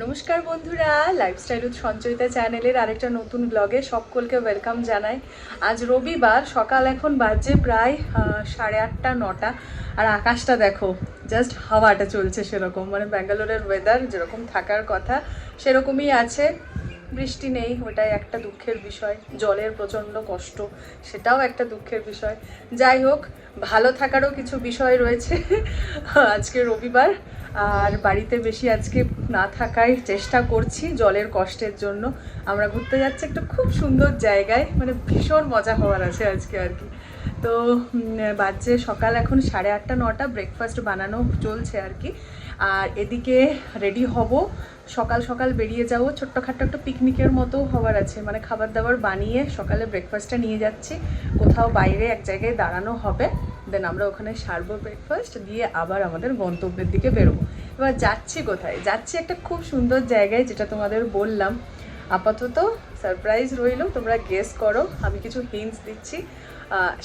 নমস্কার বন্ধুরা, lifestyle with Sanchayita চ্যানেলের আরেকটা নতুন ব্লগে সকলকে ওয়েলকাম জানাই। আজ রবিবার, সকাল এখন বাজে প্রায় 8:30 9টা। আর আকাশটা দেখো, জাস্ট হাওয়াটা চলছে সেরকম, মানে ব্যাঙ্গালোরের ওয়েদার যেরকম থাকার কথা সেরকমই আছে। বৃষ্টি নেই, ওটাই একটা দুঃখের বিষয়। জলের প্রচণ্ড কষ্ট, সেটাও একটা দুঃখের বিষয়। যাই হোক, ভালো থাকারও কিছু বিষয় রয়েছে। আজকে রবিবার, আর বাড়িতে বেশি আজকে না থাকাই চেষ্টা করছি জলের কষ্টের জন্য। আমরা ঘুরতে যাচ্ছি একটা খুব সুন্দর জায়গায়, মানে ভীষণ মজা হওয়ার আছে আজকে আর কি। তো বাজে সকাল এখন 8:30 9টা, ব্রেকফাস্ট বানানো চলছে আর কি। আর এদিকে রেডি হব, সকাল সকাল বেরিয়ে যাবো। ছোট্টখাট্টো একটা পিকনিকের মতো হওয়ার আছে, মানে খাবার দাবার বানিয়ে সকালে ব্রেকফাস্টটা নিয়ে যাচ্ছি। কোথাও বাইরে এক জায়গায় দাঁড়ানো হবে, দেন আমরা ওখানে সারবো ব্রেকফাস্ট দিয়ে, আবার আমাদের গন্তব্যের দিকে বেরোবো। এবার যাচ্ছি কোথায়? যাচ্ছি একটা খুব সুন্দর জায়গায়, যেটা তোমাদের বললাম। আপাতত সারপ্রাইজ রইল, তোমরা গেস করো। আমি কিছু হিন্টস দিচ্ছি।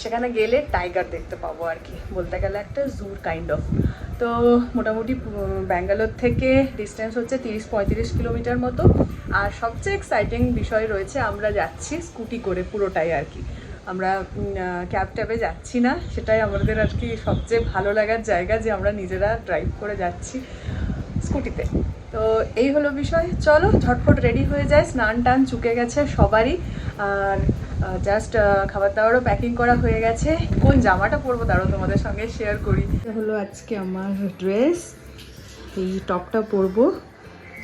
সেখানে গেলে টাইগার দেখতে পাবো আর কি, বলতে গেলে একটা জুর কাইন্ড অফ। তো মোটামুটি ব্যাঙ্গালোর থেকে ডিস্টেন্স হচ্ছে 30-35 কিলোমিটার মতো। আর সবচেয়ে এক্সাইটিং বিষয় রয়েছে, আমরা যাচ্ছি স্কুটি করে পুরোটাই আর কি। আমরা ক্যাব ট্যাবে যাচ্ছি না, সেটাই আমাদের আর কি সবচেয়ে ভালো লাগার জায়গা, যে আমরা নিজেরা ড্রাইভ করে যাচ্ছি স্কুটিতে। তো এই হলো বিষয়। চলো ঝটফট রেডি হয়ে যায়, স্নান টান চুকে গেছে সবারই। আর জাস্ট খাবার দাবারও প্যাকিং করা হয়ে গেছে। কোন জামাটা পরবো তারও তোমাদের সঙ্গে শেয়ার করি। এটা হলো আজকে আমার ড্রেস, এই টপটা পরবো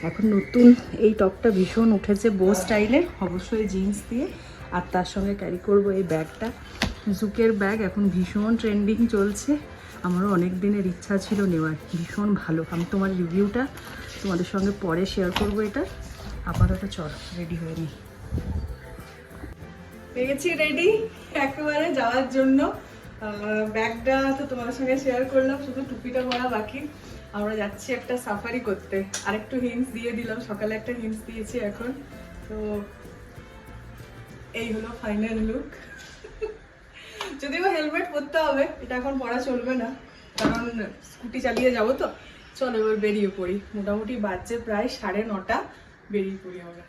এখন নতুন। এই টপটা ভীষণ উঠেছে বো স্টাইলের, অবশ্যই জিন্স দিয়ে। আর তার সঙ্গে ক্যারি করব এই ব্যাগটা, জুকের ব্যাগ, এখন ভীষণ ট্রেন্ডিং চলছে। আমারও অনেক দিনের ইচ্ছা ছিল নেওয়ার, ভীষণ ভালো। আমি তোমার রিভিউটা তোমাদের সঙ্গে পরে শেয়ার করবো। এটা আপাতত চল রেডি হয়ে নিই। পেয়ে গেছি রেডি একেবারে যাওয়ার জন্য। ব্যাগটা তো তোমাদের সঙ্গে শেয়ার করলাম, শুধু টুপিটা পরা বাকি। আমরা যাচ্ছি একটা সাফারি করতে। আরেকটু হিন্টস দিয়ে দিলাম, সকালে একটা হিন্টস দিয়েছি এখন। তো এই হলো ফাইনাল লুক। যদিও হেলমেট পরতে হবে, এটা এখন পরা চলবে না, কারণ স্কুটি চালিয়ে যাবো তো। চলো এবার বেরিয়ে পড়ি। মোটামুটি বাজছে প্রায় 9:30, বেরিয়ে পড়ি আমরা।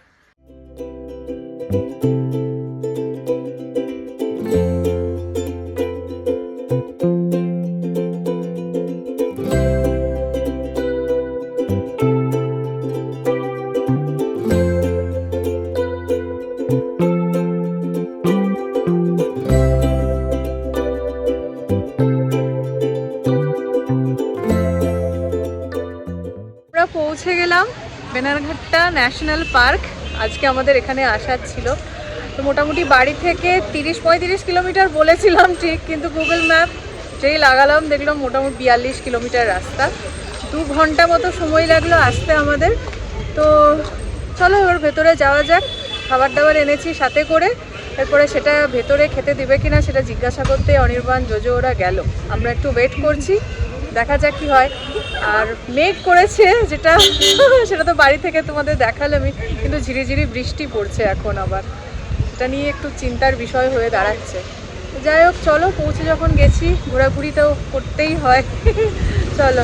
পৌঁছে গেলাম বেনারঘাটটা ন্যাশনাল পার্ক। আজকে আমাদের এখানে আসার ছিল। তো মোটামুটি বাড়ি থেকে 30-35 কিলোমিটার বলেছিলাম ঠিক, কিন্তু গুগল ম্যাপ যেই লাগালাম দেখলাম মোটামুটি 42 কিলোমিটার রাস্তা। 2 ঘন্টা মতো সময় লাগলো আসতে আমাদের। তো চলো এবার ভেতরে যাওয়া যাক। খাবার দাবার এনেছি সাথে করে, এরপরে সেটা ভেতরে খেতে দিবে কিনা সেটা জিজ্ঞাসা করতে অনির্বাণ জোজো ওরা গেল। আমরা একটু ওয়েট করছি, দেখা যাক কি হয়। আর মেঘ করেছে যেটা, সেটা তো বাড়ি থেকে তোমাদের দেখালামই, কিন্তু ঝিরিঝিরি বৃষ্টি পড়ছে এখন আবার। এটা নিয়ে একটু চিন্তার বিষয় হয়ে দাঁড়াচ্ছে। যাই হোক, চলো পৌঁছে যখন গেছি, ঘোরাঘুরি তো করতেই হয়। চলো।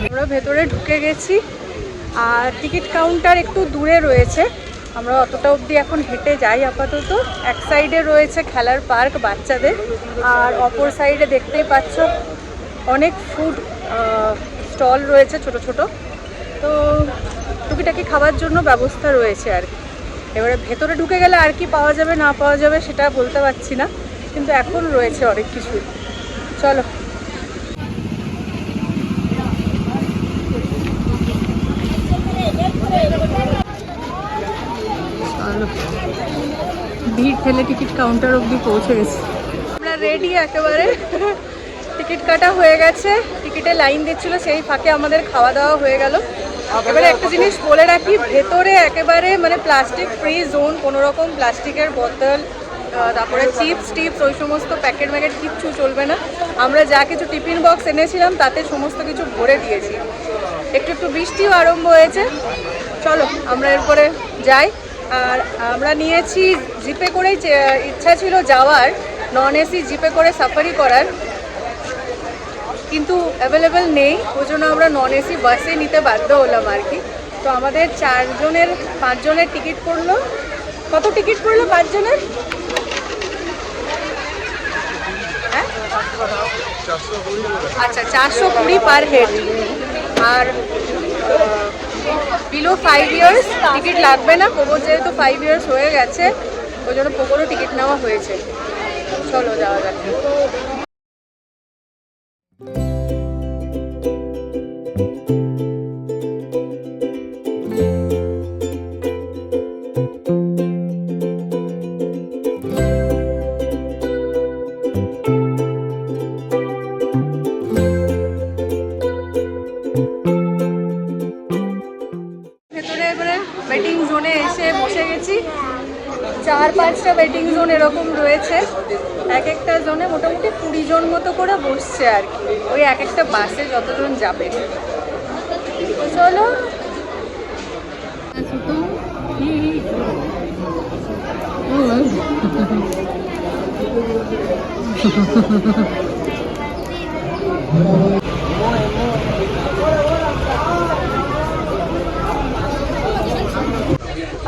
আমরা ভেতরে ঢুকে গেছি, আর টিকিট কাউন্টার একটু দূরে রয়েছে। আমরা অতটা অবধি এখন হেঁটে যাই আপাতত। এক সাইডে রয়েছে খেলার পার্ক বাচ্চাদের, আর অপর সাইডে দেখতেই পাচ্ছ অনেক ফুড স্টল রয়েছে ছোট ছোট। তো টুকিটাকি খাবার জন্য ব্যবস্থা রয়েছে আর কি। এবারে ভেতরে ঢুকে গেলে আর কি পাওয়া যাবে না পাওয়া যাবে সেটা বলতে পারছি না, কিন্তু এখন রয়েছে অনেক কিছুই। চলো চলো, ভিড় ঠেলে টিকিট কাউন্টার অবধি পৌঁছে গেছি। আমরা রেডি একেবারে, টিকিট কাটা হয়ে গেছে, টিকিটে লাইন দিচ্ছিল, সেই ফাঁকে আমাদের খাওয়া দাওয়া হয়ে গেল। এবারে একটা জিনিস বলে রাখি, ভেতরে একেবারে মানে প্লাস্টিক ফ্রি জোন, কোনো রকম প্লাস্টিকের বোতল, তারপরে চিপস টিপস ওই সমস্ত প্যাকেট ম্যাকেট কিচ্ছু চলবে না। আমরা যা কিছু টিফিন বক্স এনেছিলাম তাতে সমস্ত কিছু ভরে দিয়েছি। একটু একটু বৃষ্টিও আরম্ভ হয়েছে। চলো আমরা এরপরে যাই। আর আমরা নিয়েছি জিপে করেই, ইচ্ছা ছিল যাওয়ার নন এসি জিপে করে সাফারি করার, কিন্তু অ্যাভেলেবেল নেই, ওই জন্য আমরা নন এসি বাসে নিতে বাধ্য হলাম আর কি। তো আমাদের 5 জনের টিকিট পড়লো। কত টিকিট পড়লো 5 জনের? হ্যাঁ আচ্ছা, 420 পার হেড। আর বিলো 5 ইয়ার্স টিকিট লাগবে না, পোগোর যেহেতু 5 ইয়ার্স হয়ে গেছে ওই জন্য পোগোরও টিকিট নেওয়া হয়েছে। চলো যাওয়া যাক। ভেতরে এবারে ওয়েটিং জোনে এসে বসে গেছি। 4-5টা ওয়েটিং জোন এরকম রয়েছে, এক একটা জোনে মোটামুটি 20 জন মতো করে বসছে আর কি, ওই এক একটা বাসে যতজন যাবে। তো চলো।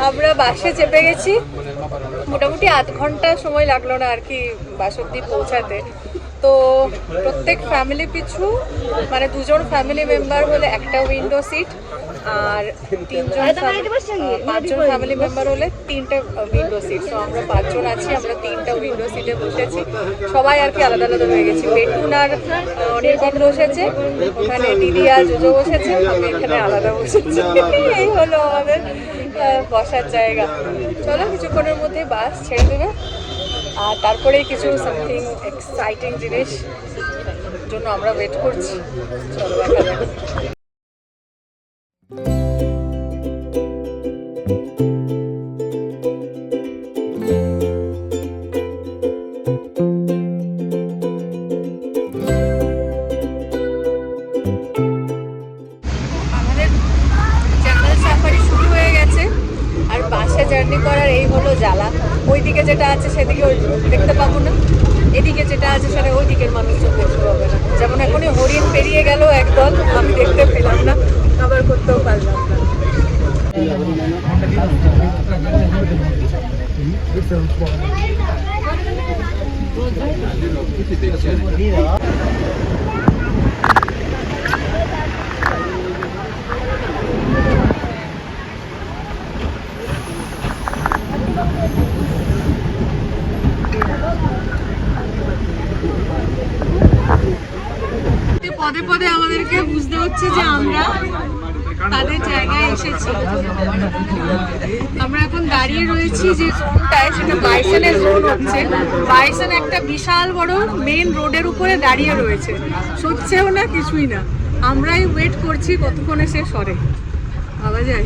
আমরা বাসে চেপে গেছি, মোটামুটি আধ ঘন্টা সময় লাগলো না আর কি বাস অব্দি পৌঁছাতে। তো প্রত্যেক ফ্যামিলি পিছু মানে 2 জন ফ্যামিলি মেম্বার হলে একটা উইন্ডো সিট, আর 5 জন ফ্যামিলি মেম্বার হলে 3টে উইন্ডো সিট। তো আমরা 5 জন আছি, আমরা 3টা উইন্ডো সিটে বসেছি। সবাই আর কি আলাদা আলাদা হয়ে গেছি। বেটুন আর অনির্বাণ বসেছে ওখানে, দিদি আর জোজো বসেছে, আমি এখানে আলাদা বসেছি। এই হলো আমাদের বসার জায়গা। চলো কিছুক্ষণের মধ্যে বাস ছেড়ে দেবে, আর তারপরেই কিছু সামথিং এক্সাইটিং জিনিস জন্য আমরা ওয়েট করছি। চলো দেখা যাক। জার্নি করার এই হলো জ্বালা, ওইদিকে যেটা আছে সেদিকে দেখতে পাবো না, এদিকে যেটা আছে সেটা ওই দিকের মানুষজন দেখতে পাবে না। যেমন এখনই হরিণ পেরিয়ে গেল একদল, আমি দেখতে পেলাম না, আবার করতেও পারলাম না। পদে পদে আমাদেরকে বুঝতে হচ্ছে যে আমরা তাদের জায়গায় এসেছি। আমরা এখন দাঁড়িয়ে রয়েছি যে জোনটায়, সেটা বাইসনের জোন হচ্ছে। বাইসন একটা বিশাল বড় মেন রোডের উপরে দাঁড়িয়ে রয়েছে, সরছেও না কিছুই না। আমরাই ওয়েট করছি কতক্ষণে সে সরে। ভাবা যায়।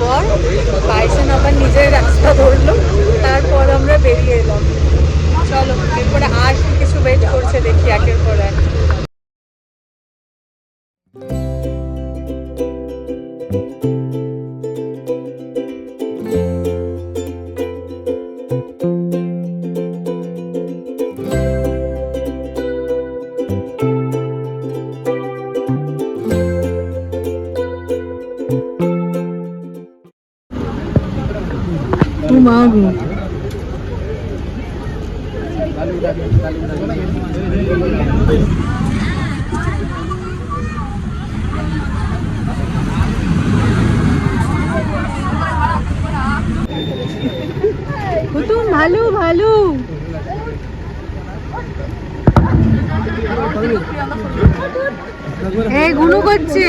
পর বাইসন আবার নিজের রাস্তা ধরলো, তারপর আমরা বেরিয়ে এলাম। চলো এরপরে আর কিছু ওয়েট করছে দেখি একের পর এক। ভালো ভালো এই গুলো করছে।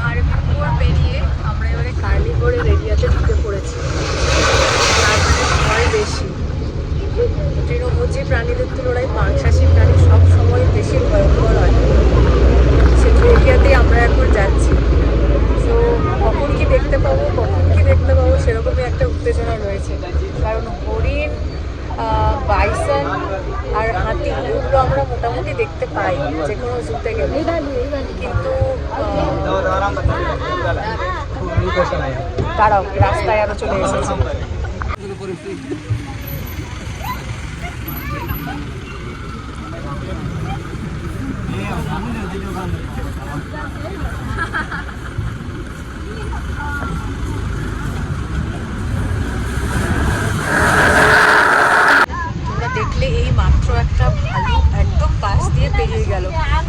আর পুকুর পেরিয়ে আমরা এবারে কার্নিভোরের এরিয়াতে ঢুকে পড়েছি। তার মানে ভয় বেশি। তৃণভোজী প্রাণীদের তুলনায় মাংসাশী প্রাণী সব সময় বেশি ভয়ঙ্কর হয়। সেই এরিয়াতেই আমরা এখন যাচ্ছি। তো কখন কি দেখতে পাবো সেরকমই একটা উত্তেজনা রয়েছে। কারণ হরিণ, বাইসন আর হাতি এগুলো আমরা মোটামুটি দেখতে পাই যে কোনো জুতে গেলে, কিন্তু দাঁড়াও, রাস্তায় আরো চলে এসেছে। দেখলে এই মাত্র একটা ভালু একদম পাশ দিয়ে পেরিয়ে গেল।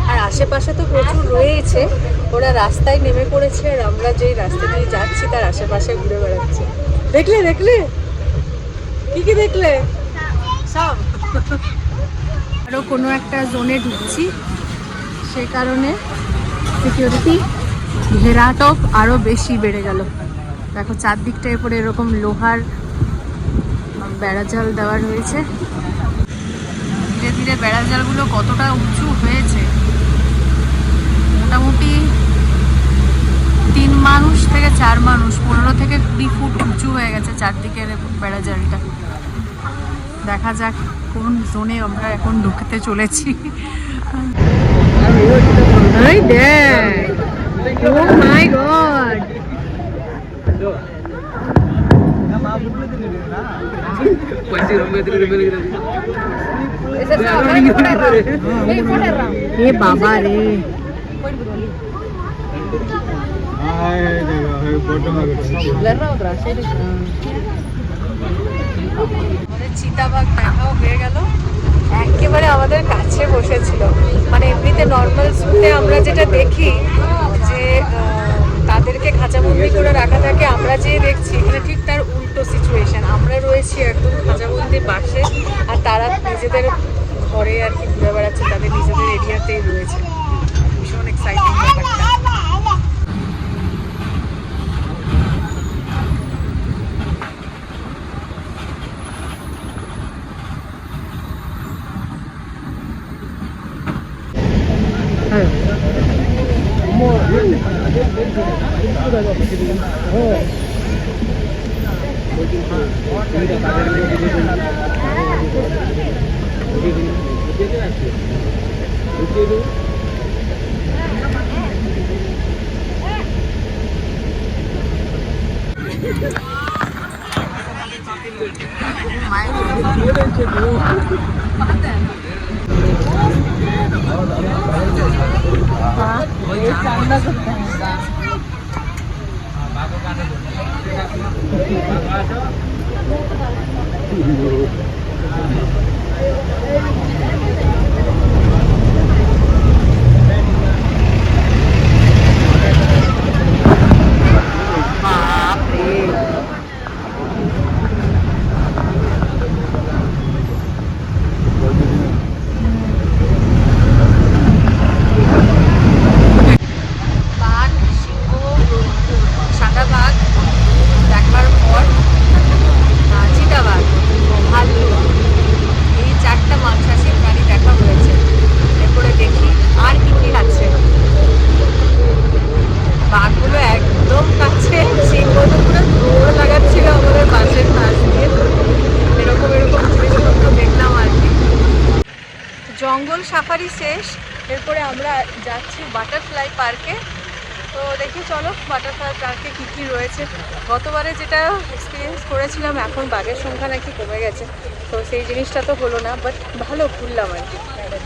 আর আশেপাশে তো প্রচুর রয়েছে, ওরা রাস্তায় নেমে পড়েছে আর আমরা যেই রাস্তা দিয়ে যাচ্ছি তার আশেপাশে ঘুরে বেড়াচ্ছে। দেখলে কি দেখলে? সব আরো কোনো একটা জোনে ঢুকছি, সেই কারণে সিকিউরিটি ঘেরাটাও আরো বেশি বেড়ে গেল। দেখো চারদিকটায় পরে এরকম লোহার বেড়াজাল দেওয়া রয়েছে। ধীরে ধীরে বেড়াজালগুলো কতটা উঁচু হয়েছে, মোটামুটি 3 মানুষ থেকে 4 মানুষ, 15 থেকে 20 ফুট উঁচু হয়ে গেছে চারদিকের বেড়াজালটা। দেখা যাক কোন জোনে আমরা এখন ঢুকতে চলেছি। এই দেখ, ও মাই গড, এ বাবা রে, আমাদের চিতাবাঘ দেখাও হয়ে গেল। একেবারে আমাদের কাছে বসেছিল। মানে এমনিতে নর্মাল জুতে আমরা যেটা দেখি যে তাদেরকে খাঁচাবন্দি করে রাখা থাকে, আমরা যে দেখছি এখানে ঠিক তার উল্টো সিচুয়েশন। আমরা রয়েছি একদম খাঁচাবন্দির পাশে, আর তারা নিজেদের ঘরে আর কি ঘুরে বেড়াচ্ছে, তাদের নিজেদের এরিয়াতেই রয়েছে। ভীষণ এক্সাইটিং ব্যাপারটা। জঙ্গল সাফারি শেষ, এরপরে আমরা যাচ্ছি বাটারফ্লাই পার্কে। তো দেখি চলো বাটারফ্লাই পার্কে কী কী রয়েছে। গতবারে যেটা এক্সপিরিয়েন্স করেছিলাম, এখন বাঘের সংখ্যা নাকি কমে গেছে, তো সেই জিনিসটা তো হলো না, বাট ভালো ঘুরলাম আর কি।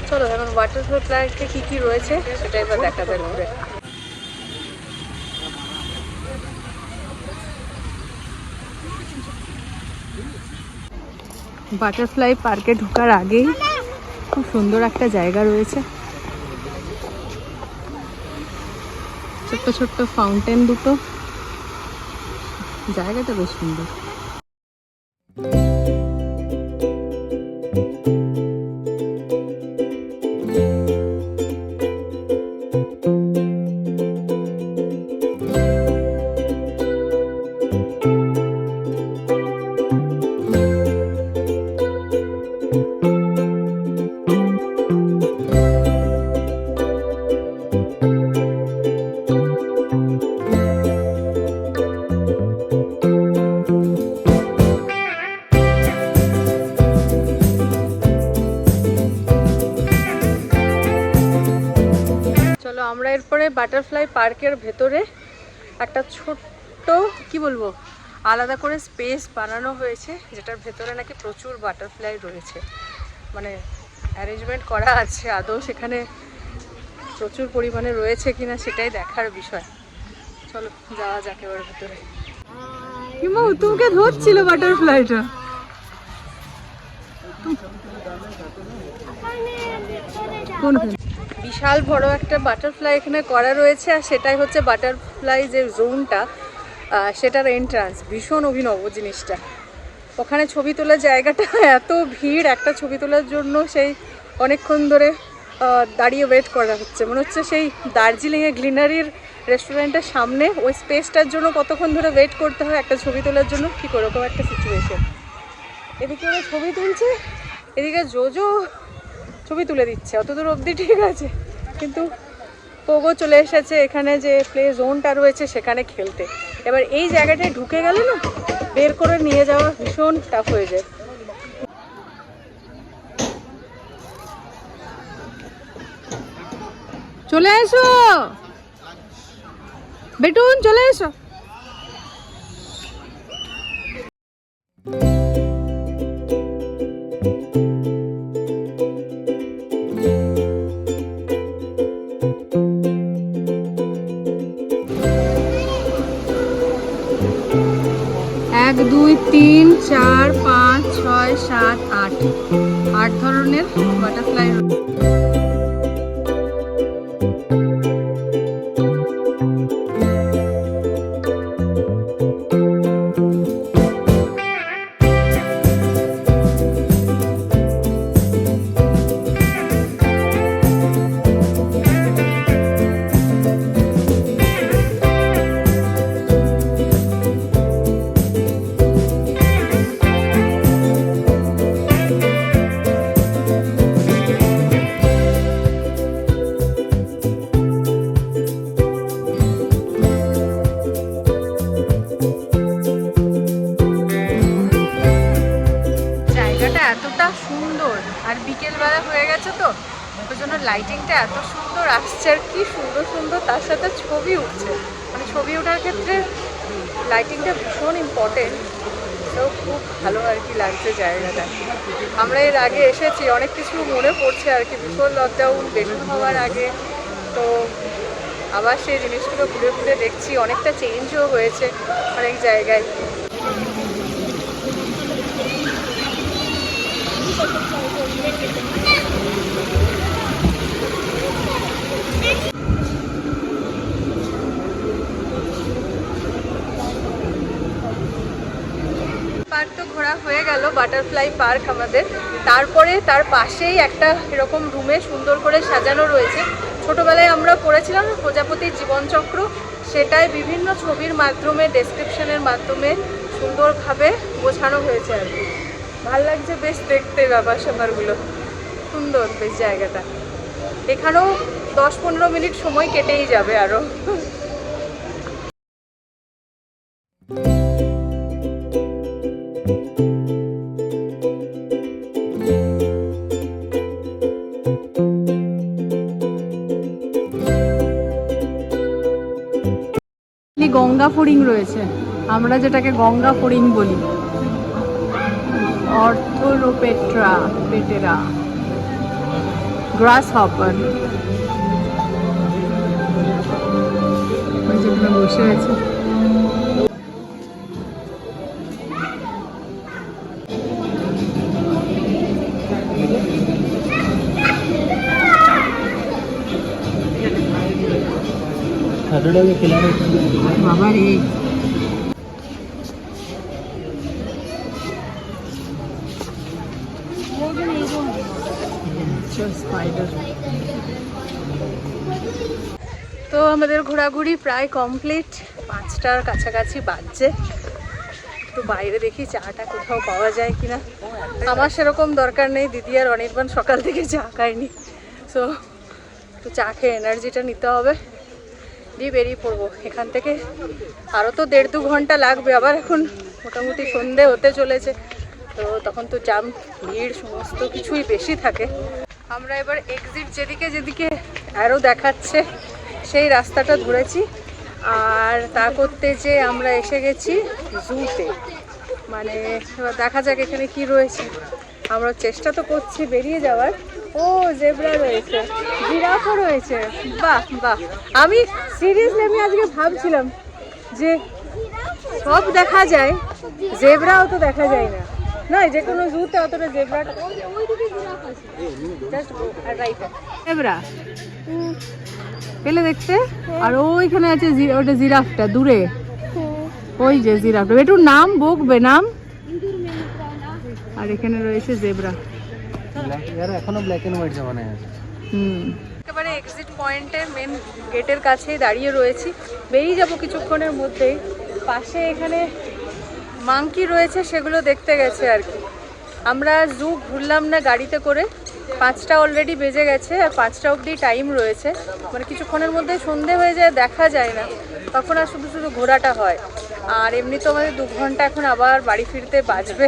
চলো এখন বাটারফ্লাই পার্কে কী কী রয়েছে সেটা এবার দেখা যায় ঘুরে। বাটারফ্লাই পার্কে ঢোকার আগেই খুব সুন্দর একটা জায়গা রয়েছে, ছোট্ট ছোট্ট ফাউন্টেন দুটো, জায়গাটা বেশ সুন্দর। আমরা এরপরে বাটারফ্লাই পার্কের ভেতরে একটা ছোট্ট কি বলবো আলাদা করে স্পেস বানানো হয়েছে, যেটার ভেতরে নাকি প্রচুর বাটারফ্লাই রয়েছে, মানে অ্যারেঞ্জমেন্ট করা আছে। আদৌ সেখানে প্রচুর পরিমাণে রয়েছে কিনা সেটাই দেখার বিষয়। চলো যাওয়া যাক এবার ভেতরে। কিমা তোমাকে ধরছিল বাটারফ্লাইটা। বিশাল বড় একটা বাটারফ্লাই এখানে করা রয়েছে, আর সেটাই হচ্ছে বাটারফ্লাই যে জোনটা সেটার এন্ট্রান্স। ভীষণ অভিনব জিনিসটা। ওখানে ছবি তোলার জায়গাটা এত ভিড়, একটা ছবি তোলার জন্য সেই অনেকক্ষণ ধরে দাঁড়িয়ে ওয়েট করা হচ্ছে। মনে হচ্ছে সেই দার্জিলিংয়ে গ্লিনারির রেস্টুরেন্টের সামনে ওই স্পেসটার জন্য কতক্ষণ ধরে ওয়েট করতে হয় একটা ছবি তোলার জন্য, ঠিক ওরকম একটা সিচুয়েশন। এদিকে ওরা ছবি তুলছে, এদিকে জোজো ছবি তুলে দিচ্ছে। অতদূর অবধি ঠিক আছে, কিন্তু পোগো চলে এসেছে এখানে যে প্লে জোনটা রয়েছে সেখানে খেলতে। এবার এই জায়গাটায় ঢুকে গেলে না বের করে নিয়ে যাওয়া ভীষণ টাফ হয়ে যায়। চলে এসো বেটুন, চলে এসো। এক দুই তিন চার পাঁচ ছয় সাত আট, 8 ধরনের বাটারফ্লাই। এতটা সুন্দর, আর বিকেলবেলা হয়ে গেছে তো ওই জন্য লাইটিংটা এত সুন্দর আসছে, আর কি সুন্দর সুন্দর তার সাথে ছবি উঠছে। মানে ছবি ওঠার ক্ষেত্রে লাইটিংটা ভীষণ ইম্পর্টেন্ট। তো খুব ভালো আর কি লাগছে জায়গাটা। আমরা এর আগে এসেছি, অনেক কিছু মনে পড়ছে আর কি, বিফোর লকডাউন বেশি হওয়ার আগে। তো আবার সেই জিনিসগুলো ঘুরে ঘুরে দেখছি, অনেকটা চেঞ্জও হয়েছে অনেক জায়গায়। পার্ক তো ঘোরা হয়ে গেল, বাটারফ্লাই পার্ক আমাদের। তারপরে তার পাশেই একটা এরকম রুমে সুন্দর করে সাজানো রয়েছে। ছোটোবেলায় আমরা পড়েছিলাম প্রজাপতির জীবনচক্র, সেটাই বিভিন্ন ছবির মাধ্যমে ডেসক্রিপশনের মাধ্যমে সুন্দরভাবে বোঝানো হয়েছে আর কি। ভাল লাগছে বেশ দেখতে ব্যাপার স্যাপারগুলো, সুন্দর বেশ জায়গাটা। এখানেও 10-15 মিনিট সময় কেটেই যাবে আরও। গঙ্গা ফড়িং রয়েছে, আমরা যেটাকে গঙ্গা ফড়িং বলি। অর্থোরোপেট্রা পেটেরা, গ্রাস হপার, যেখানে বসে আছে। বাবা রে, তো আমাদের ঘোরাঘুরি প্রায় কমপ্লিট, 5টার কাছাকাছি বাজছে। একটু বাইরে দেখি চাটা কোথাও পাওয়া যায় কিনা। আমার সেরকম দরকার নেই, দিদি আর অনির্বাণ সকাল থেকে চা খায়নি, সো একটু চা খেয়ে এনার্জিটা নিতে হবে, দিয়ে বেরিয়ে পড়বো এখান থেকে। আরও তো 1.5-2 ঘন্টা লাগবে, আবার এখন মোটামুটি সন্ধে হতে চলেছে, তো তখন তো জাম ভিড় সমস্ত কিছুই বেশি থাকে। আমরা এবার এক্সিট যেদিকে যেদিকে অ্যারো দেখাচ্ছে সেই রাস্তাটা ধরেছি। আর তা করতে যে আমরা এসে গেছি জুতে, মানে এবার দেখা যাক এখানে কি রয়েছে। আমরা চেষ্টা তো করছি বেরিয়ে যাওয়ার। ও জেব্রা রয়েছে, জিরাফও রয়েছে, বাহ বাহ। আমি সিরিয়াসলি আমি আজকে ভাবছিলাম যে সব দেখা যায়, জেব্রাও তো দেখা যায় না। না, যে কোনো জুতে অতটা জেব্রা জেব্রা পেলে দেখতে। আর ওইখানে আছে ওটা জিরাফটা দূরে, ওই যে জিরাফটা, একটু নাম বকবে নাম। আর এখানে রয়েছে জেব্রা। এখনো ব্ল্যাক এন্ড হোয়াইট জামানায় আছে। একেবারে এক্সিট পয়েন্টে মেন গেটের কাছেই দাঁড়িয়ে রয়েছি, বেরিয়ে যাব কিছুক্ষণের মধ্যেই। পাশে এখানে মাংকি রয়েছে, সেগুলো দেখতে গেছে আর কি। আমরা জু ঘুরলাম না গাড়িতে করে, 5টা অলরেডি বেজে গেছে আর 5টা অবধি টাইম রয়েছে, মানে কিছুক্ষণের মধ্যে সন্ধে হয়ে যায়, দেখা যায় না তখন আর শুধু শুধু ঘোরাটা হয়। আর এমনি তো আমাদের 2 ঘন্টা এখন আবার বাড়ি ফিরতে বাঁচবে।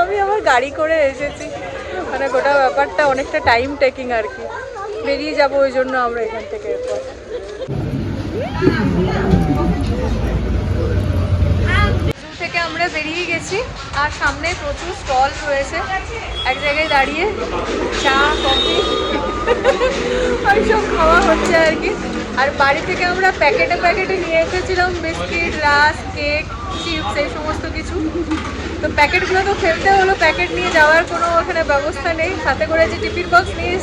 আমি আবার গাড়ি করে এসেছি, মানে গোটা ব্যাপারটা অনেকটা টাইম টেকিং আর কি। বেরিয়ে যাব ওই জন্য আমরা এখান থেকে। এরপর জু থেকে আমরা বেরিয়ে গেছি আর সামনে প্রচুর স্টল রয়েছে, এক জায়গায় দাঁড়িয়ে চা কফি সব খাওয়া হচ্ছে আর কি। আর বাড়ি থেকে আমরা প্যাকেটে প্যাকেটে নিয়ে এসেছিলাম বিস্কিট, রাস্ক, কেক, চিপস, এই সমস্ত কিছু। তো প্যাকেটগুলো তো ফেলতে হলো, প্যাকেট নিয়ে যাওয়ার কোনো ওখানে ব্যবস্থা নেই। সাথে করে যে টিফিন বক্স নিয়ে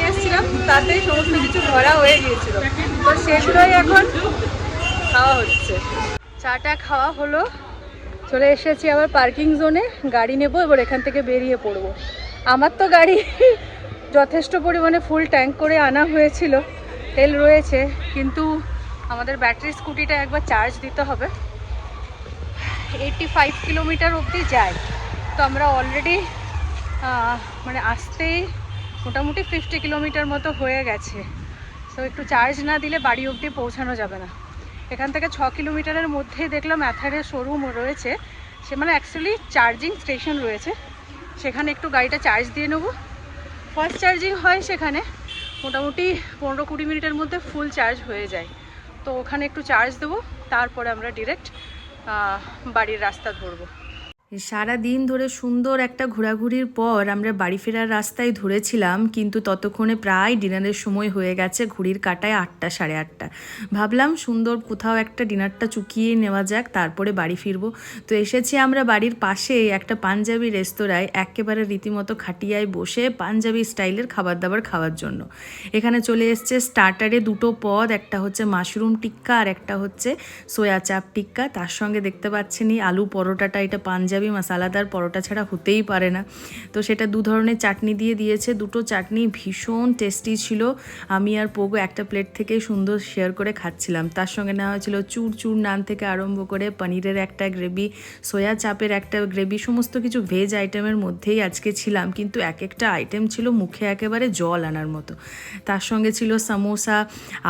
এসেছিলাম, তাতেই সমস্ত কিছু ভরা হয়ে গিয়েছিল। তো সেগুলোই এখন খাওয়া হচ্ছে। চাটা খাওয়া হলো, চলে এসেছি আবার পার্কিং জোনে, গাড়ি নেব। এবার এখান থেকে বেরিয়ে পড়বো। আমার তো গাড়ি যথেষ্ট পরিমাণে ফুল ট্যাঙ্ক করে আনা হয়েছিল, তেল রয়েছে, কিন্তু আমাদের ব্যাটারি স্কুটিটা একবার চার্জ দিতে হবে। 85 কিলোমিটার অবধি যায়, তো আমরা অলরেডি মানে আসতেই মোটামুটি 50 কিলোমিটার মতো হয়ে গেছে। তো একটু চার্জ না দিলে বাড়ি অবধি পৌঁছানো যাবে না। এখান থেকে 6 কিলোমিটারের মধ্যেই দেখলাম অ্যাথারের শোরুম রয়েছে, সে মানে অ্যাকচুয়ালি চার্জিং স্টেশন রয়েছে, সেখানে একটু গাড়িটা চার্জ দিয়ে নেবো। ফাস্ট চার্জিং হয় সেখানে, মোটামুটি 15-20 মিনিটের মধ্যে ফুল চার্জ হয়ে যায়। তো ওখানে একটু চার্জ দেবো, তারপরে আমরা ডিরেক্ট বাড়ির রাস্তা ধরবো। সারা দিন ধরে সুন্দর একটা ঘোরাঘুরির পর আমরা বাড়ি ফেরার রাস্তায় ধরেছিলাম, কিন্তু ততক্ষণে প্রায় ডিনারের সময় হয়ে গেছে। ঘড়ির কাঁটায় 8টা, 8:30। ভাবলাম সুন্দর কোথাও একটা ডিনারটা চুকিয়ে নেওয়া যাক, তারপরে বাড়ি ফিরবো। তো এসেছি আমরা বাড়ির পাশে একটা পাঞ্জাবি রেস্তোরাঁয়, একেবারে রীতিমতো খাটিয়ায় বসে পাঞ্জাবি স্টাইলের খাবার দাবার খাওয়ার জন্য। এখানে চলে এসছে স্টার্টারে 2টো পদ, একটা হচ্ছে মাশরুম টিক্কা আর একটা হচ্ছে সোয়া চাপ টিক্কা। তার সঙ্গে দেখতে পাচ্ছেনই আলু পরোটাটা, এটা পাঞ্জাবি মশালাদার পরোটা ছাড়া হতেই পারে না। তো সেটা 2 ধরনের চাটনি দিয়ে দিয়েছে, 2টো চাটনি ভীষণ টেস্টি ছিল। আমি আর পোগো একটা প্লেট থেকেই সুন্দর শেয়ার করে খাচ্ছিলাম। তার সঙ্গে নেওয়া হয়েছিল চুর চুর নান থেকে আরম্ভ করে পনিরের একটা গ্রেভি, সোয়া চাপের একটা গ্রেভি, সমস্ত কিছু ভেজ আইটেমের মধ্যেই আজকে ছিলাম, কিন্তু এক একটা আইটেম ছিল মুখে একেবারে জল আনার মতো। তার সঙ্গে ছিল সামোসা,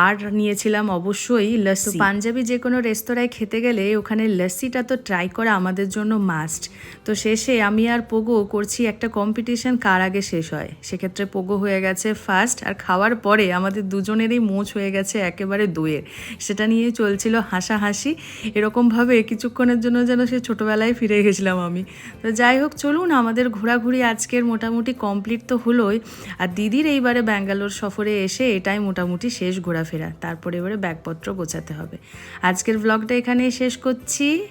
আর নিয়েছিলাম অবশ্যই লস্যি। পাঞ্জাবি যে কোনো রেস্তোরাঁয় খেতে গেলে ওখানে লস্যিটা তো ট্রাই করা আমাদের জন্য মাস্ট। তো শেষে আমি আর পোগো করছি একটা কম্পিটিশন, কার আগে শেষ হয়। সেক্ষেত্রে পোগো হয়ে গেছে ফার্স্ট, আর খাওয়ার পরে আমাদের দুজনেরই মোচ হয়ে গেছে একেবারে দইয়ের। সেটা নিয়ে চলছিল হাসাহাসি। এরকমভাবে কিছুক্ষণের জন্য যেন সে ছোটোবেলায় ফিরে গেছিলাম আমি। তো যাই হোক, চলুন, আমাদের ঘোরাঘুরি আজকের মোটামুটি কমপ্লিট তো হলোই। আর দিদির এইবারে ব্যাঙ্গালোর সফরে এসে এটাই মোটামুটি শেষ ঘোরাফেরা, তারপরে এবারে ব্যাগপত্র গোছাতে হবে। আজকের ব্লগটা এখানেই শেষ করছি।